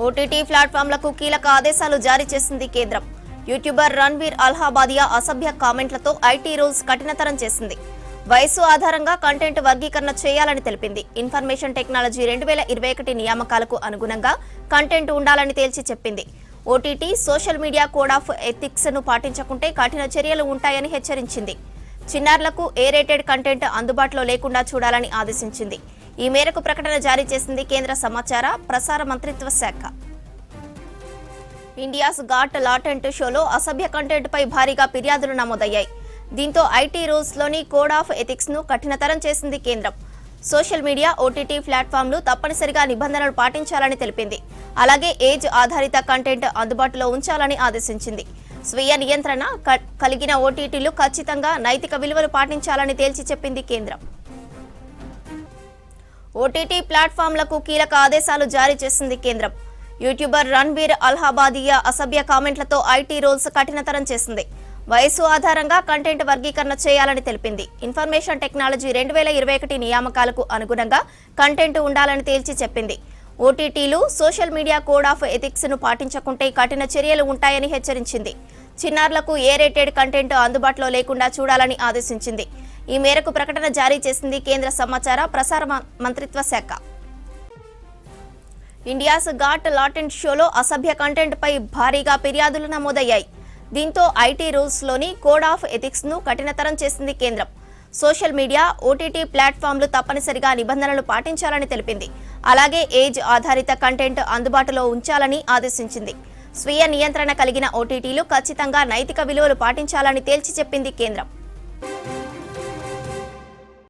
OTT ప్లాట్ఫామ్లకు కీలక ఆదేశాలు జారీ చేసింది కేంద్రం. యూట్యూబర్ రణ్వీర్ అల్హాబాదియా అసభ్య కామెంట్లతో ఐటీ రూల్స్ కఠినతరం చేసింది. వయసు ఆధారంగా కంటెంట్ వర్గీకరణ చేయాలని తెలిపింది. ఇన్ఫర్మేషన్ టెక్నాలజీ 2021 నియామకాలకు అనుగుణంగా కంటెంట్ ఉండాలని తేల్చి చెప్పింది. OTT, social media code of ethics ను పాటించకుంటే కఠిన చర్యలు ఉంటాయని హెచ్చరించింది. చిన్నారులకు ఏ రేటెడ్ కంటెంట్ అందుబాటులో లేకుండా చూడాలని ఆదేశించింది. ఈ మేరకు ప్రకటన జారీ చేసింది కేంద్ర సమాచార ప్రసార మంత్రిత్వ శాఖ. ఇండియాస్ గాట్ లాటెంట్ షోలో అసభ్య కంటెంట్ పై భారీగా ఫిర్యాదులు నమోదయ్యాయి. దీంతో ఐటీ రూల్స్ లోని కోడ్ ఆఫ్ ఎథిక్స్ ను కఠినతరం చేసింది కేంద్రం. సోషల్ మీడియా, ఓటీటీ ప్లాట్ఫామ్లు తప్పనిసరిగా నిబంధనలు పాటించాలని తెలిపింది. అలాగే ఏజ్ ఆధారిత కంటెంట్ అందుబాటులో ఉంచాలని ఆదేశించింది. స్వీయ నియంత్రణ కలిగిన ఓటీటీలు ఖచ్చితంగా నైతిక విలువలు పాటించాలని తేల్చి చెప్పింది కేంద్రం. ఓటీటీ ప్లాట్ఫామ్లకు కీలక ఆదేశాలు జారీ చేసింది కేంద్రం. యూట్యూబర్ రణ్వీర్ అల్హాబాదియా అసభ్య కామెంట్లతో ఐటీ రూల్స్ కఠినతరం చేసింది. వయసు ఆధారంగా కంటెంట్ వర్గీకరణ చేయాలని తెలిపింది. ఇన్ఫర్మేషన్ టెక్నాలజీ 2021 నియామకాలకు అనుగుణంగా కంటెంట్ ఉండాలని తేల్చి చెప్పింది. ఓటీటీలు, social media code of ethics ను పాటించకుంటే కఠిన చర్యలు ఉంటాయని హెచ్చరించింది. చిన్నారులకు ఏ రేటెడ్ కంటెంట్ అందుబాటులో లేకుండా చూడాలని ఆదేశించింది. ఈ మేరకు ప్రకటన జారీ చేసింది కేంద్ర సమాచార ప్రసార మంత్రిత్వ శాఖ. ఇండియాస్ గాట్ లాటెంట్ షోలో అసభ్య కంటెంట్ పై భారీగా ఫిర్యాదులు నమోదయ్యాయి. దీంతో ఐటీ రూల్స్ లోని కోడ్ ఆఫ్ ఎథిక్స్ ను కఠినతరం చేసింది కేంద్రం. సోషల్ మీడియా, ఓటీటీ ప్లాట్ఫామ్లు తప్పనిసరిగా నిబంధనలు పాటించాలని తెలిపింది. అలాగే ఏజ్ ఆధారిత కంటెంట్ అందుబాటులో ఉంచాలని ఆదేశించింది. స్వీయ నియంత్రణ కలిగిన ఓటీటీలు ఖచ్చితంగా నైతిక విలువలు పాటించాలని తేల్చి చెప్పింది కేంద్రం.